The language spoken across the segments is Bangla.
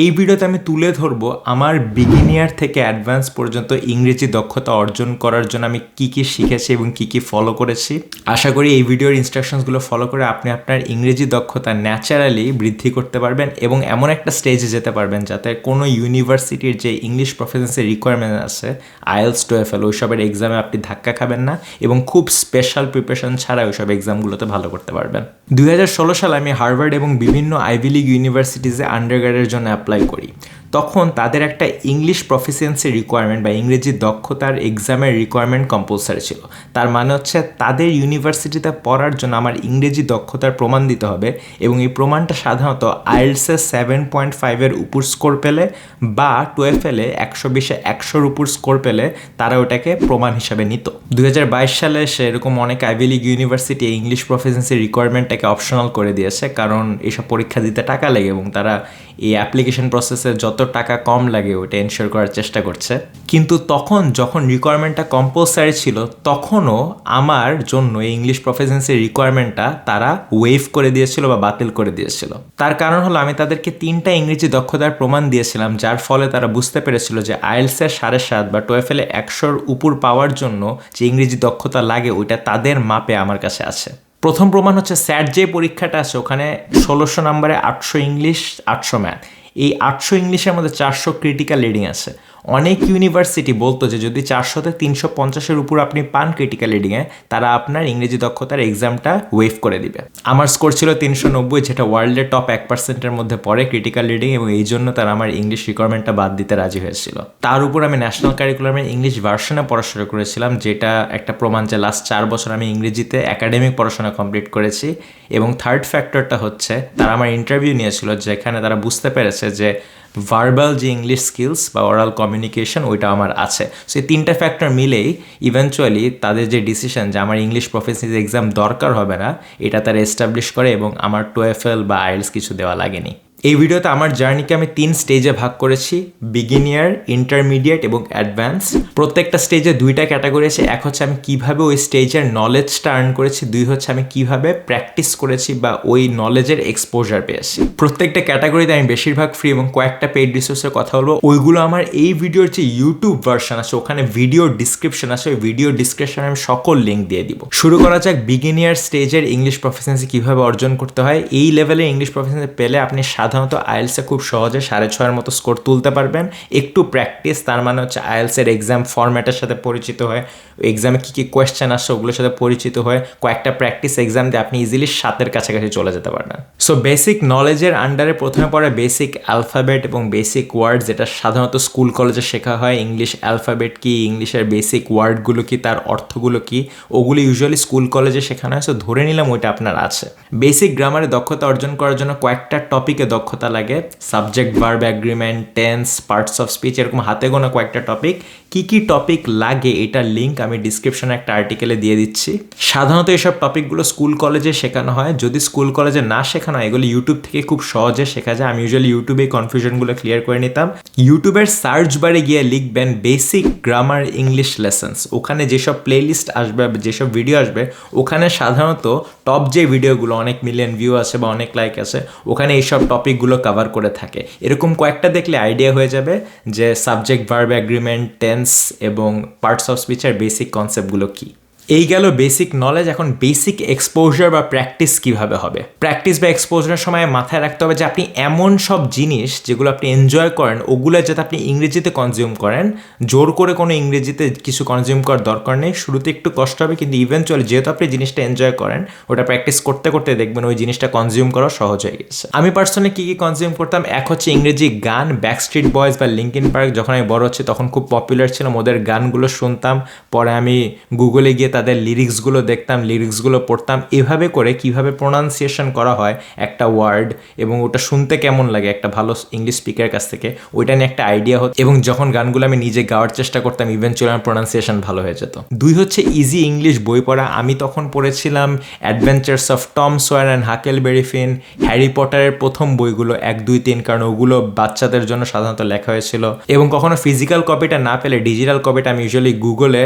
এই ভিডিওতে আমি তুলে ধরবো আমার বিগিনিয়ার থেকে অ্যাডভান্স পর্যন্ত ইংরেজি দক্ষতা অর্জন করার জন্য আমি কি কি শিখেছি এবং কি কি ফলো করেছি। আশা করি এই ভিডিওর ইনস্ট্রাকশনসগুলো ফলো করে আপনি আপনার ইংরেজি দক্ষতা ন্যাচারালি বৃদ্ধি করতে পারবেন এবং এমন একটা স্টেজে যেতে পারবেন যাতে কোনো ইউনিভার্সিটির যে ইংলিশ প্রফিসিয়েন্সির রিকোয়ারমেন্ট আছে আইএলস টোয়েফেল ওইসবের এক্সামে আপনি ধাক্কা খাবেন না এবং খুব স্পেশাল প্রিপারেশন ছাড়া ওইসব এক্সামগুলোতে ভালো করতে পারবেন। 2016 সালে আমি হার্ভার্ড এবং বিভিন্ন আইভি লিগ ইউনিভার্সিটিজে আন্ডারগ্রেডের জন্য অ্যাপ্লাই করি। তখন তাদের একটা ইংলিশ প্রফিসিয়েন্সি রিকোয়ারমেন্ট বা ইংরেজি দক্ষতার এক্সামের রিকোয়ারমেন্ট কম্পালসারি ছিল। তার মানে হচ্ছে তাদের ইউনিভার্সিটিতে পড়ার জন্য আমার ইংরেজি দক্ষতার প্রমাণ দিতে হবে এবং এই প্রমাণটা সাধারণত আইএলসে 7.5-এর উপর স্কোর পেলে বা টোয়েফেলে 120-এ 100-র উপর স্কোর পেলে তারা ওটাকে প্রমাণ হিসাবে নিত। 2022 সালে এসে এরকম অনেক Ivy League university English proficiency রিকোয়ারমেন্টটাকে অপশনাল করে দিয়েছে, কারণ এসব পরীক্ষা দিতে টাকা লাগে এবং তারা এই অ্যাপ্লিকেশন প্রসেসে যত টাকা কম লাগে ওটা এনশিওর করার চেষ্টা করছে। কিন্তু তখন যখন রিকোয়ারমেন্টটা কম্পালসারি ছিল তখনও আমার জন্য এই ইংলিশ প্রফিসিয়েন্সির রিকোয়ারমেন্টটা তারা ওয়েভ করে দিয়েছিল বা বাতিল করে দিয়েছিল। তার কারণ হলো আমি তাদেরকে 3টা ইংরেজি দক্ষতার প্রমাণ দিয়েছিলাম, যার ফলে তারা বুঝতে পেরেছিল যে আইএলসের 7.5 বা টোয়েফেলে 100-র উপর পাওয়ার জন্য যে ইংরেজি দক্ষতা লাগে ওইটা তাদের মাপে আমার কাছে আছে। প্রথম প্রমাণ হচ্ছে স্যাট যে পরীক্ষাটা আছে ওখানে 1600 নম্বরে 800 ইংলিশ 800 ম্যাথ। এই 800 ইংলিশের মধ্যে 400 ক্রিটিক্যাল রিডিং আছে। অনেক ইউনিভার্সিটি বলতো যে যদি 400-তে 350-এর উপর আপনি পান ক্রিটিক্যাল রিডিংয়ে তারা আপনার ইংরেজি দক্ষতার এক্সামটা ওয়েভ করে দিবে। আমার স্কোর ছিল 390, যেটা ওয়ার্ল্ডের টপ 1%-এর মধ্যে পড়ে ক্রিটিক্যাল রিডিং, এবং এই জন্য তারা আমার ইংলিশ রিকোয়ারমেন্টটা বাদ দিতে রাজি হয়েছিল। তার উপর আমি ন্যাশনাল কারিকুলামের ইংলিশ ভার্সনে পড়াশোনা করেছিলাম, যেটা একটা প্রমাণ যে লাস্ট 4 বছর আমি ইংরেজিতে একাডেমিক পড়াশোনা কমপ্লিট করেছি। এবং থার্ড ফ্যাক্টরটা হচ্ছে তারা আমার ইন্টারভিউ নিয়েছিল, যেখানে তারা বুঝতে পেরেছে যে ভার্বাল যে ইংলিশ স্কিলস বা ওরাল কমিউনিকেশন ওইটা আমার আছে। সো এই 3টা ফ্যাক্টর মিলেই ইভেনচুয়ালি তাদের যে ডিসিশন যে আমার ইংলিশ প্রফিসিয়েন্সি এক্সাম দরকার হবে না এটা তারা এস্টাবলিশ করে এবং আমার টোয়েফেল বা আইএলস কিছু দেওয়া লাগেনি। এই ভিডিওতে আমার জার্নিকে আমি 3 স্টেজে ভাগ করেছি, বিগিনিয়ার, ইন্টারমিডিয়েট এবং অ্যাডভান্স। প্রত্যেকটা স্টেজে 2টা ক্যাটাগরি আছে। এক হচ্ছে আমি কিভাবে ওই স্টেজের নলেজটা আর্ন করেছি, 2 হচ্ছে আমি কিভাবে প্র্যাকটিস করেছি বা ওই নলেজের এক্সপোজার পেয়েছি। প্রত্যেকটা ক্যাটাগরিতে আমি বেশিরভাগ ফ্রি এবং কয়েকটা পেইড রিসোর্সের কথা বলবো। ওইগুলো আমার এই ভিডিওর যে ইউটিউব ভার্সন আছে ওখানে ভিডিও ডিসক্রিপশন আছে, ওই ভিডিও ডিসক্রিপশনে আমি সকল লিঙ্ক দিয়ে দিব। শুরু করা যাক বিগিনিয়ার স্টেজের ইংলিশ প্রফিসিয়েন্সি কিভাবে অর্জন করতে হয়। এই লেভেলে ইংলিশ প্রফিসিয়েন্সি পেলে আপনি সাধারণত আইএলসে খুব সহজে 6.5-এর মতো স্কোর তুলতে পারবেন। একটু প্র্যাকটিস, তার মানে হচ্ছে আইএলসের এক্সাম ফরম্যাটের সাথে পরিচিত হয়, এক্সামে কী কী কোয়েশ্চেন আসছে ওগুলোর সাথে পরিচিত হয়, কয়েকটা প্র্যাকটিস এক্সাম দিয়ে আপনি ইজিলি 7-এর কাছাকাছি চলে যেতে পারবেন। সো বেসিক নলেজের আন্ডারে প্রথমে পড়ে বেসিক অ্যালফাবেট এবং বেসিক ওয়ার্ড, যেটা সাধারণত স্কুল কলেজে শেখা হয়। ইংলিশ অ্যালফাবেট কি, ইংলিশের বেসিক ওয়ার্ডগুলো কি, তার অর্থগুলো কি, ওগুলো ইউজুয়ালি স্কুল কলেজে শেখানো হয়। সো ধরে নিলাম ওইটা আপনার আছে। বেসিক গ্রামারে দক্ষতা অর্জন করার জন্য কয়েকটা টপিকে দক্ষতা লাগে, subject, verb, agreement, tense, parts of speech, এরকম হাতে গোনা কয়েকটা টপিক। কি কি টপিক লাগে এটার লিঙ্ক আমি ডিসক্রিপশনে একটা আর্টিকেলে দিয়ে দিচ্ছি। সাধারণত এইসব টপিকগুলো স্কুল কলেজে শেখানো হয়। যদি স্কুল কলেজে না শেখানো হয় এগুলো ইউটিউব থেকে খুব সহজে শেখা যায়। আমি ইউজুয়ালি ইউটিউবে কনফিউশনগুলো ক্লিয়ার করে নিতাম। ইউটিউবের সার্চ বারে গিয়ে লিখবেন বেসিক গ্রামার ইংলিশ লেসন্স, ওখানে যেসব প্লেলিস্ট আসবে, যেসব ভিডিও আসবে, ওখানে সাধারণত টপ যে ভিডিওগুলো অনেক মিলিয়ন ভিউ আছে বা অনেক লাইক আছে ওখানে এইসব টপিকগুলো কভার করে থাকে। এরকম কয়েকটা দেখলে আইডিয়া হয়ে যাবে যে সাবজেক্ট, ভার্ব, অ্যাগ্রিমেন্ট, টেন্স এবং পার্টস অফ স্পিচের বেসিক কনসেপ্টগুলো কী। এই গেল বেসিক নলেজ। এখন বেসিক এক্সপোজার বা প্র্যাকটিস কিভাবে হবে। প্র্যাকটিস বা এক্সপোজারের সময় মাথায় রাখতে হবে যে আপনি এমন সব জিনিস যেগুলো আপনি এনজয় করেন ওগুলো যাতে আপনি ইংরেজিতে কনজিউম করেন। জোর করে কোনো ইংরেজিতে কিছু কনজিউম করার দরকার নেই। শুরুতে একটু কষ্ট হবে, কিন্তু ইভেনচুয়ালি যেহেতু আপনি জিনিসটা এনজয় করেন ওটা প্র্যাকটিস করতে করতে দেখবেন ওই জিনিসটা কনজিউম করা সহজ হয়ে গেছে। আমি পার্সোনালি কী কী কনজিউম করতাম, এক হচ্ছে ইংরেজি গান, ব্যাকস্ট্রিট বয়েজ বা লিঙ্কিন পার্ক। যখন আমি বড় হচ্ছে তখন খুব পপুলার ছিল, ওদের গানগুলো শুনতাম। পরে আমি গুগলে গিয়ে তাদের লিরিক্সগুলো দেখতাম, লিরিক্সগুলো পড়তাম। এভাবে করে কিভাবে প্রোনাউন্সিয়েশন করা হয় একটা ওয়ার্ড এবং ওটা শুনতে কেমন লাগে একটা ভালো ইংলিশ স্পিকারের কাছ থেকে, ওইটা নিয়ে একটা আইডিয়া হতো। এবং যখন গানগুলো আমি নিজে গাওয়ার চেষ্টা করতাম ইভেনচুয়ালি আমার প্রোনাউন্সিয়েশন ভালো হয়ে যেত। 2 হচ্ছে ইজি ইংলিশ বই পড়া। আমি তখন পড়েছিলাম Adventures of Tom Sawyer and Huckleberry Finn, Harry পটারের প্রথম বইগুলো 1, 2, 3, কারণ ওগুলো বাচ্চাদের জন্য সাধারণত লেখা হয়েছিল। এবং কখনো ফিজিক্যাল কপিটা না পেলে ডিজিটাল কপিটা আমি ইউজুয়ালি গুগলে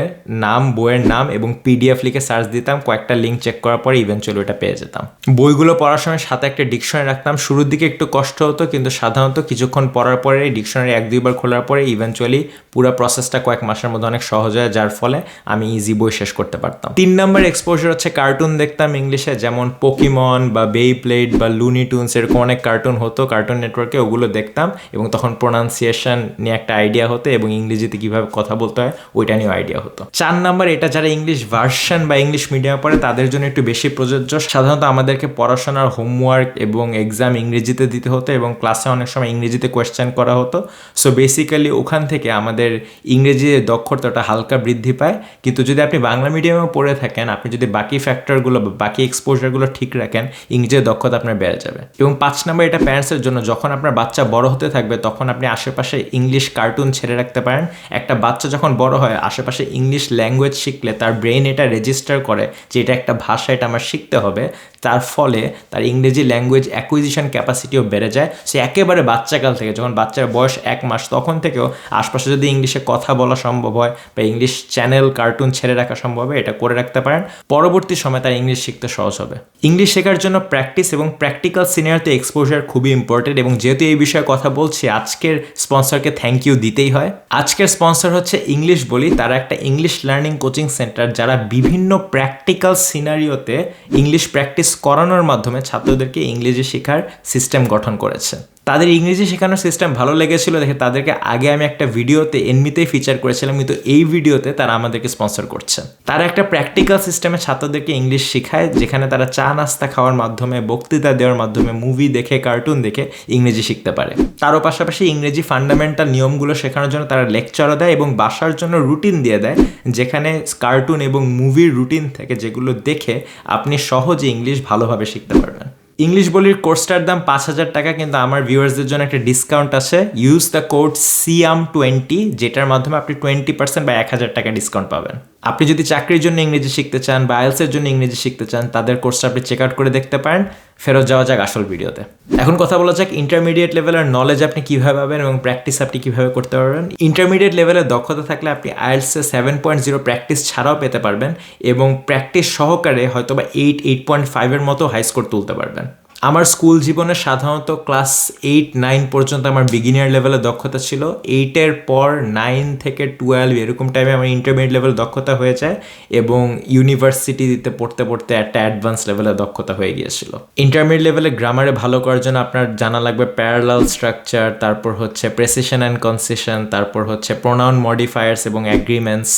বইয়ের নাম এবং PDF লিখে সার্চ দিতাম, কয়েকটা লিঙ্ক চেক করার পরে ইভেনচুয়ালি ওটা পেয়ে যেতাম। বইগুলো পড়ার সময় সাথে একটা ডিকশনারি রাখতাম। শুরুর দিকে একটু কষ্ট হতো, কিন্তু সাধারণত কিছুক্ষণ পড়ার পরে ডিকশনারি 1-2 বার খোলার পরে ইভেনচুয়ালি পুরো প্রসেসটা কয়েক মাসের মধ্যে অনেক সহজ হয়, যার ফলে আমি ইজি বই শেষ করতে পারতাম। 3 নম্বর এক্সপোজার হচ্ছে কার্টুন দেখতাম ইংলিশে, যেমন পোকিমন বা বেইপ্লেড বা লুনি টুনস, এরকম অনেক কার্টুন হতো কার্টুন নেটওয়ার্কে, ওগুলো দেখতাম এবং তখন প্রোনাউন্সিয়েশন নিয়ে একটা আইডিয়া হতো এবং ইংরেজিতে কিভাবে কথা বলতে হয় ওইটা নিয়ে আইডিয়া হতো। 4 নম্বর, এটা যারা ইংলিশ ভার্সন বা ইংলিশ মিডিয়ামে পড়ে তাদের জন্য একটু বেশি প্রযোজ্য। সাধারণত আমাদেরকে পড়াশোনার হোমওয়ার্ক এবং এক্সাম ইংরেজিতে দিতে হতো এবং ক্লাসে অনেক সময় ইংরেজিতে কোয়েশ্চেন করা হতো। সো বেসিক্যালি ওখান থেকে আমাদের ইংরেজি দক্ষতাটা হালকা বৃদ্ধি পায়। কিন্তু যদি আপনি বাংলা মিডিয়ামে পড়ে থাকেন, আপনি যদি বাকি ফ্যাক্টরগুলো বা বাকি এক্সপোজারগুলো ঠিক রাখেন, ইংরেজির দক্ষতা আপনার বেড়ে যাবে। এবং 5 নম্বর, এটা প্যারেন্টসের জন্য, যখন আপনার বাচ্চা বড় হতে থাকবে তখন আপনি আশেপাশে ইংলিশ কার্টুন ছেড়ে রাখতে পারেন। একটা বাচ্চা যখন বড় হয় আশেপাশে ইংলিশ ল্যাঙ্গুয়েজ শিখলে তার ব্রেন এটা রেজিস্টার করে যে এটা একটা ভাষা, এটা আমার শিখতে হবে। তার ফলে তার ইংরেজি ল্যাঙ্গুয়েজ অ্যাকুইজিশন ক্যাপাসিটিও বেড়ে যায়। সে একেবারে বাচ্চাকাল থেকে, যখন বাচ্চার বয়স 1 মাস, তখন থেকেও আশপাশে যদি ইংলিশে কথা বলা সম্ভব হয় বা ইংলিশ চ্যানেল কার্টুন ছেড়ে রাখা সম্ভব হয়, এটা করে রাখতে পারেন। পরবর্তী সময় তার ইংলিশ শিখতে সহজ হবে। ইংলিশ শেখার জন্য প্র্যাকটিস এবং প্র্যাকটিক্যাল সিনিয়রতে এক্সপোজার খুবই ইম্পর্টেন্ট। এবং যেহেতু এই বিষয়ে কথা বলছি, আজকের স্পন্সরকে থ্যাংক ইউ দিতেই হয়। আজকের স্পন্সর হচ্ছে ইংলিশ বলি। তারা একটা ইংলিশ লার্নিং কোচিং সেন্টার, যারা বিভিন্ন প্র্যাকটিক্যাল সিনারিওতে ইংলিশ প্র্যাকটিস করানোর মাধ্যমে ছাত্রদেরকে ইংরেজি শেখার সিস্টেম গঠন করেছে। তাদের ইংরেজি শেখানোর সিস্টেম ভালো লেগেছিল দেখে তাদেরকে আগে আমি একটা ভিডিওতে এমনিতেই ফিচার করেছিলাম, কিন্তু এই ভিডিওতে তারা আমাদেরকে স্পন্সর করছে। তারা একটা প্র্যাকটিক্যাল সিস্টেমে ছাত্রদেরকে ইংলিশ শেখায়, যেখানে তারা চা নাস্তা খাওয়ার মাধ্যমে, বক্তৃতা দেওয়ার মাধ্যমে, মুভি দেখে, কার্টুন দেখে ইংরেজি শিখতে পারে। তারও পাশাপাশি ইংরেজি ফান্ডামেন্টাল নিয়মগুলো শেখানোর জন্য তারা লেকচারও দেয় এবং বাসার জন্য রুটিন দিয়ে দেয়, যেখানে কার্টুন এবং মুভির রুটিন থেকে যেগুলো দেখে আপনি সহজে ইংলিশ ভালোভাবে শিখতে পারবেন। ইংলিশ বলির কোর্সটার দাম 5,000 টাকা, কিন্তু আমার ভিউয়ার্সদের জন্য একটা ডিসকাউন্ট আছে। ইউজ দ্য কোড SIAM20, যেটার মাধ্যমে আপনি 20% বা 1,000 টাকা ডিসকাউন্ট পাবেন। আপনি যদি চাকরির জন্য ইংরেজি শিখতে চান বা আইএলটিএস জন্য ইংরেজি শিখতে চান, তাদের কোর্সটা আপনি চেক আউট করে দেখতে পারেন। ফেরত যাওয়া যাক আসল ভিডিওতে। এখন কথা বলা যাক ইন্টারমিডিয়েট লেভেলের নলেজ আপনি কীভাবে পাবেন এবং প্র্যাকটিস আপনি কীভাবে করতে পারবেন। ইন্টারমিডিয়েট লেভেলের দক্ষতা থাকলে আপনি আইএলটিএস 7.0 প্র্যাকটিস ছাড়াও পেতে পারবেন এবং প্র্যাকটিস সহকারে হয়তোবা 8.5 মতো হাই স্কোর তুলতে পারবেন। আমার স্কুল জীবনে সাধারণত ক্লাস 8-9 পর্যন্ত আমার বিগিনার লেভেলের দক্ষতা ছিল। 8-এর পর 9 থেকে 12 এরকম টাইমে আমার ইন্টারমিডিয়েট লেভেল দক্ষতা হয়ে যায় এবং ইউনিভার্সিটিতে পড়তে পড়তে একটা অ্যাডভান্স লেভেলের দক্ষতা হয়ে গিয়েছিল। ইন্টারমিডিয়েট লেভেলে গ্রামারে ভালো করার জন্য আপনার জানা লাগবে প্যারালাল স্ট্রাকচার, তারপর হচ্ছে প্রেসিশন অ্যান্ড কনসিশন, তারপর হচ্ছে প্রোনাউন মডিফায়ার্স এবং অ্যাগ্রিমেন্টস।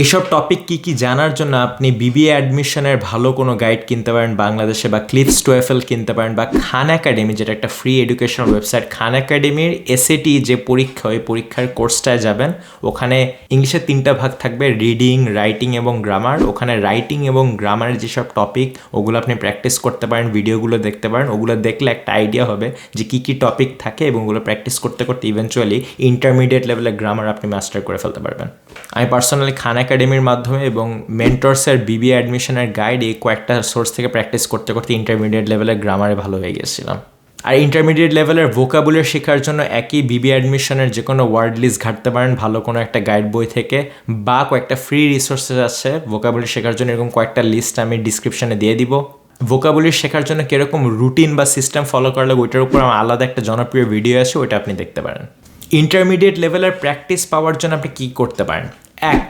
এইসব টপিক কি জানার জন্য আপনি বিবিএ অ্যাডমিশনের ভালো কোনো গাইড কিনতে পারেন বাংলাদেশে, বা ক্লিপস TOEFL কিনতে পারেন, বা খান একাডেমি, যেটা একটা ফ্রি এডুকেশনাল ওয়েবসাইট। খান একাডেমির SAT যে পরীক্ষা, ওই পরীক্ষার কোর্সটায় যাবেন। ওখানে ইংলিশের 3টা ভাগ থাকবে, রিডিং, রাইটিং এবং গ্রামার। ওখানে রাইটিং এবং গ্রামারের যেসব টপিক, ওগুলো আপনি প্র্যাকটিস করতে পারেন, ভিডিওগুলো দেখতে পারেন। ওগুলো দেখলে একটা আইডিয়া হবে যে কী টপিক থাকে এবং ওগুলো প্র্যাকটিস করতে করতে ইভেনচুয়ালি ইন্টারমিডিয়েট লেভেলের গ্রামার আপনি মাস্টার করে ফেলতে পারবেন। আমি পার্সোনালি খান একাডেমির মাধ্যমে এবং মেন্টরসের বিবিএ অ্যাডমিশনের গাইড, এই কয়েকটা সোর্স থেকে প্র্যাকটিস করতে করতে ইন্টারমিডিয়েট লেভেলের গ্রামারে ভালো হয়ে গেছিলাম। আর ইন্টারমিডিয়েট লেভেলের ভোকাবুলারি শেখার জন্য একই বিবিএ অ্যাডমিশনের যে কোনো ওয়ার্ড লিস্ট ঘাঁটতে পারেন ভালো কোনো একটা গাইড বই থেকে, বা কয়েকটা ফ্রি রিসোর্সেস আছে ভোকাবুলারি শেখার জন্য। এরকম কয়েকটা লিস্ট আমি ডিসক্রিপশনে দিয়ে দিব। ভোকাবুলারি শেখার জন্য কীরকম রুটিন বা সিস্টেম ফলো করলে, ওইটার উপর আমার আলাদা একটা জনপ্রিয় ভিডিও আছে, ওইটা আপনি দেখতে পারেন। ইন্টারমিডিয়েট লেভেলের প্র্যাকটিস পাওয়ার জন্য আপনি কী করতে পারেন? 1,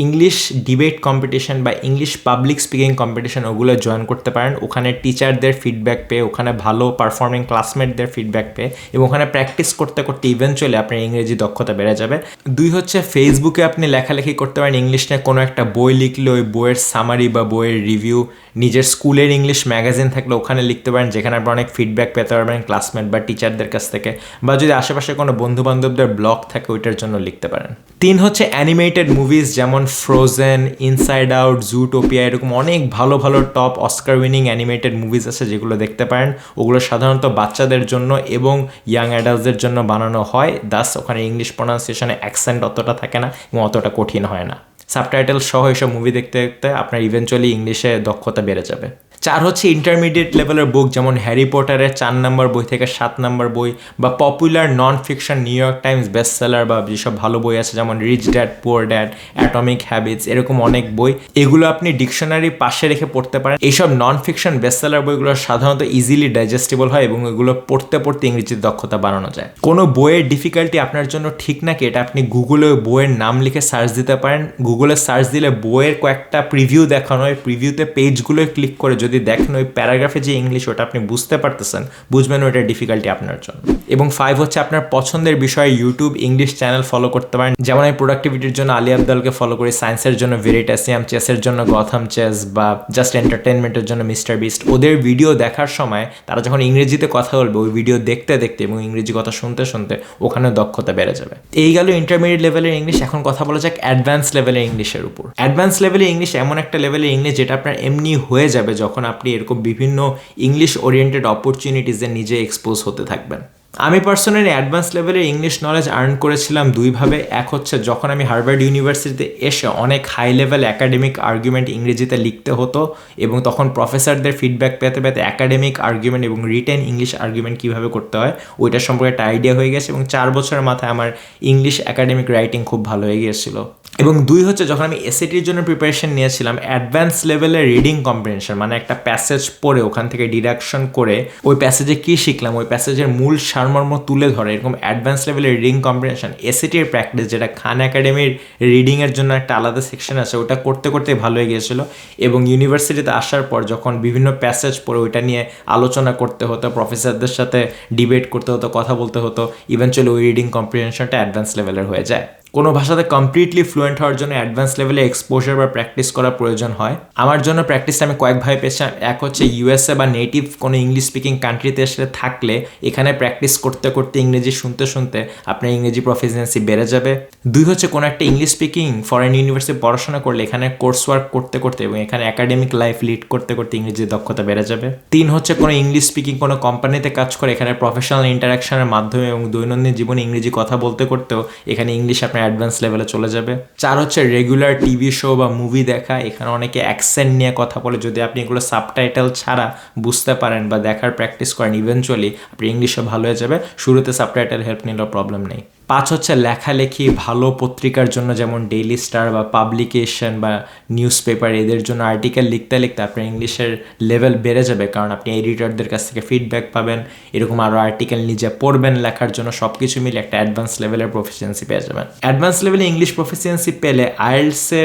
ইংলিশ ডিবেট কম্পিটিশন বা ইংলিশ পাবলিক স্পিকিং কম্পিটিশন, ওগুলো জয়েন করতে পারেন। ওখানে টিচারদের ফিডব্যাক পেয়ে, ওখানে ভালো পারফর্মিং ক্লাসমেটদের ফিডব্যাক পেয়ে এবং ওখানে প্র্যাকটিস করতে করতে ইভেনচুয়ালি আপনার ইংরেজি দক্ষতা বেড়ে যাবে। 2 হচ্ছে ফেসবুকে আপনি লেখালেখি করতে পারেন। ইংলিশ নিয়ে কোনো একটা বই লিখলে ওই বইয়ের সামারি বা বইয়ের রিভিউ, নিজের স্কুলের ইংলিশ ম্যাগাজিন থাকলে ওখানে লিখতে পারেন, যেখানে আপনি অনেক ফিডব্যাক পেতে পারবেন ক্লাসমেট বা টিচারদের কাছ থেকে, বা যদি আশেপাশে কোনো বন্ধুবান্ধবদের ব্লগ থাকে ওইটার জন্য লিখতে পারেন। 3 হচ্ছে অ্যানিমেটেড মুভিজ, যেমন ফ্রোজেন, ইনসাইড আউট, জুটোপিয়া, এরকম অনেক ভালো ভালো top Oscar winning animated movies আছে যেগুলো দেখতে পারেন। ওগুলো সাধারণত বাচ্চাদের জন্য এবং ইয়াং অ্যাডাল্টসদের জন্য বানানো হয়। দাস ওখানে ইংলিশ প্রোনাউন্সিয়েশনে অ্যাকসেন্ট অতটা থাকে না এবং অতটা কঠিন হয় না। সাবটাইটেল সহ এসব মুভি দেখতে দেখতে আপনার ইভেনচুয়ালি ইংলিশে দক্ষতা বেড়ে যাবে। 4 হচ্ছে ইন্টারমিডিয়েট লেভেলের বুক, যেমন হ্যারি পটারের 4 নম্বর বই থেকে 7 নম্বর বই, বা popular non fiction New York Times best seller বা যেসব ভালো বই আছে যেমন Rich Dad Poor Dad, Atomic Habits, এরকম অনেক বই। এগুলো আপনি ডিকশনারি পাশে রেখে পড়তে পারেন। এইসব নন ফিকশন বেস্ট সেলার বইগুলো সাধারণত ইজিলি ডাইজেস্টেবল হয় এবং এগুলো পড়তে পড়তে ইংরেজির দক্ষতা বাড়ানো যায়। কোনো বইয়ের ডিফিকাল্টি আপনার জন্য ঠিক নাকি এটা আপনি গুগলে বইয়ের নাম লিখে সার্চ দিতে পারেন। গুগলে সার্চ দিলে বইয়ের কয়েকটা প্রিভিউ দেখানো হয়, প্রিভিউতে পেজগুলোয় ক্লিক করে যদি দেখেন ওই প্যারাগ্রাফে যে ইংলিশ ওটা আপনি বুঝতে পারতেছেন, বুঝবেন ওইটার ডিফিকাল্টি আপনার জন্য। এবং 5 হচ্ছে আপনার পছন্দের বিষয়ে ইউটিউব ইংলিশ চ্যানেল ফলো করতে পারেন। যেমন আমি প্রোডাক্টিভিটির জন্য আলী আবদালকে ফলো করি, সায়েন্সের জন্য ভেরিটাসিয়াম, চেসের জন্য গথাম চেস, বা জাস্ট এন্টারটেনমেন্টের জন্য মিস্টার বিস্ট। ওদের ভিডিও দেখার সময় তারা যখন ইংরেজিতে কথা বলবে ওই ভিডিও দেখতে দেখতে এবং ইংরেজি কথা শুনতে শুনতে ওখানে দক্ষতা বেড়ে যাবে। এই গেল ইন্টারমিডিয়েট লেভেলের ইংলিশ। এখন কথা বলা যাক অ্যাডভান্স লেভেলের ইংলিশের উপর। অ্যাডভান্স লেভেলের ইংলিশ এমন একটা লেভেলের ইংলিশ যেটা আপনার এমনি হয়ে যাবে যখন আপনি এরকম বিভিন্ন ইংলিশ ওরিয়েন্টেড অপরচুনিটিসে নিজে এক্সপোজ হতে থাকবেন। আমি পার্সোনালি অ্যাডভান্স লেভেলের ইংলিশ নলেজ আর্ন করেছিলাম দুইভাবে। এক হচ্ছে যখন আমি হার্ভার্ড ইউনিভার্সিটিতে এসে অনেক হাই লেভেল অ্যাকাডেমিক আর্গুমেন্ট ইংরেজিতে লিখতে হতো এবং তখন প্রফেসরদের ফিডব্যাক পেতে পেতে অ্যাকাডেমিক আর্গুমেন্ট এবং রিটেন ইংলিশ আর্গুমেন্ট কীভাবে করতে হয় ওইটার সম্পর্কে একটা আইডিয়া হয়ে গেছে এবং 4 বছরের মাথায় আমার ইংলিশ একাডেমিক রাইটিং খুব ভালো হয়ে গিয়েছিল। এবং 2 হচ্ছে যখন আমি এসএটির জন্য প্রিপারেশন নিয়েছিলাম, অ্যাডভান্স লেভেলের রিডিং কম্প্রিহেনশন, মানে একটা প্যাসেজ পড়ে ওখান থেকে ডিডাকশন করে ওই প্যাসেজে কী শিখলাম ওই প্যাসেজের মূল সারমর্ম তুলে ধরে, এরকম অ্যাডভান্স লেভেলের রিডিং কম্প্রিহেনশন এসএটির প্র্যাকটিস, যেটা খান একাডেমির রিডিংয়ের জন্য একটা আলাদা সেকশন আছে, ওটা করতে করতে ভালো হয়ে গিয়েছিলো। এবং ইউনিভার্সিটিতে আসার পর যখন বিভিন্ন প্যাসেজ পড়ে ওইটা নিয়ে আলোচনা করতে হতো, প্রফেসরদের সাথে ডিবেট করতে হতো, কথা বলতে হতো, ইভেনচুয়ালি ওই রিডিং কম্প্রিহেনশনটা অ্যাডভান্স লেভেলের হয়ে যায়। কোনো ভাষাতে কমপ্লিটলি ফ্লুয়েন্ট হওয়ার জন্য অ্যাডভান্স লেভেলে এক্সপোজার বা প্র্যাকটিস করা প্রয়োজন হয়। আমার জন্য প্র্যাকটিসটা আমি কয়েকভাবে পেয়েছিলাম। এক হচ্ছে ইউএসএ বা নেটিভ কোনো ইংলিশ স্পিকিং কান্ট্রিতে আসলে থাকলে এখানে প্র্যাকটিস করতে করতে ইংরেজি শুনতে শুনতে আপনার ইংরেজি প্রফিসিয়েন্সি বেড়ে যাবে। 2 হচ্ছে কোনো একটা ইংলিশ স্পিকিং ফরেন ইউনিভার্সিটি পড়াশোনা করলে এখানে কোর্স ওয়ার্ক করতে করতে এবং এখানে একাডেমিক লাইফ লিড করতে করতে ইংরেজির দক্ষতা বেড়ে যাবে। 3 হচ্ছে কোনো ইংলিশ স্পিকিং কোনো কোম্পানিতে কাজ করে এখানে প্রফেশনাল ইন্টারাকশনের মাধ্যমে এবং দৈনন্দিন জীবনে ইংরেজি কথা বলতে করতেও এখানে ইংলিশ আপনার অ্যাডভান্স লেভেলে চলে যাবে। 4 হচ্ছে রেগুলার টিভি শো বা মুভি দেখা, এখানে অনেকে অ্যাকসেন্ট নিয়ে কথা বলে, যদি আপনি এগুলো সাবটাইটেল ছাড়া বুঝতে পারেন বা দেখার প্র্যাকটিস করেন ইভেনচুয়ালি আপনি ইংলিশে ভালো হয়ে যাবে, শুরুতে সাবটাইটেল হেল্প নিলেও প্রবলেম নেই। 5 হচ্ছে লেখালেখি, ভালো পত্রিকার জন্য যেমন ডেইলি স্টার বা পাবলিকেশন বা নিউজ পেপার, এদের জন্য আর্টিকেল লিখতে লিখতে আপনার ইংলিশের লেভেল বেড়ে যাবে, কারণ আপনি এডিটরদের কাছ থেকে ফিডব্যাক পাবেন, এরকম আরও আর্টিকেল নিজে পড়বেন লেখার জন্য, সব কিছু মিলে একটা অ্যাডভান্স লেভেলের প্রফিসিয়েন্সি পেয়ে যাবেন। অ্যাডভান্স লেভেলে ইংলিশ প্রফিসিয়েন্সি পেলে আইএলটিএসে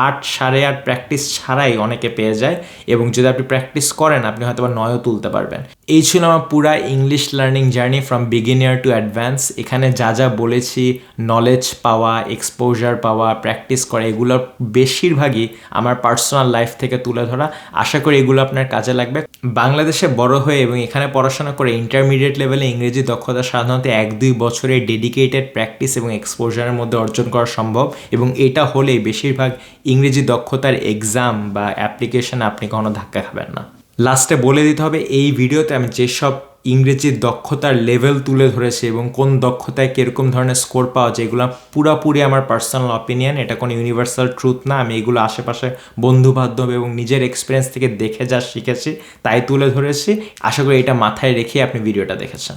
8 8.5 প্র্যাকটিস ছাড়াই অনেকে পেয়ে যায় এবং যদি আপনি প্র্যাকটিস করেন আপনি হয়তো বা 9ও তুলতে পারবেন। এই ছিল আমার পুরা English learning journey from beginner to advance. এখানে যা যা বলেছি, নলেজ পাওয়া, এক্সপোজার পাওয়া, প্র্যাকটিস করা, এগুলো বেশিরভাগই আমার পার্সোনাল লাইফ থেকে তুলে ধরা। আশা করি এগুলো আপনার কাজে লাগবে। বাংলাদেশে বড় হয়ে এবং এখানে পড়াশোনা করে ইন্টারমিডিয়েট লেভেলে ইংরেজি দক্ষতা সাধারণত 1-2 বছরের ডেডিকেটেড প্র্যাকটিস এবং এক্সপোজারের মধ্যে অর্জন করা সম্ভব এবং এটা হলেই বেশিরভাগ ইংরেজি দক্ষতার এক্সাম বা অ্যাপ্লিকেশন আপনি কখনো ধাক্কা খাবেন না। লাস্টে বলে দিতে হবে, এই ভিডিওতে আমি যেসব ইংরেজির দক্ষতার লেভেল তুলে ধরেছি এবং কোন দক্ষতায় কীরকম ধরনের স্কোর পাওয়া যায়, এগুলো পুরাপুরি আমার পার্সোনাল অপিনিয়ন, এটা কোনো ইউনিভার্সাল ট্রুথ না। আমি এগুলো আশেপাশে বন্ধু বান্ধব এবং নিজের এক্সপিরিয়েন্স থেকে দেখে যা শিখেছি তাই তুলে ধরেছি। আশা করি এটা মাথায় রেখে আপনি ভিডিওটা দেখেছেন।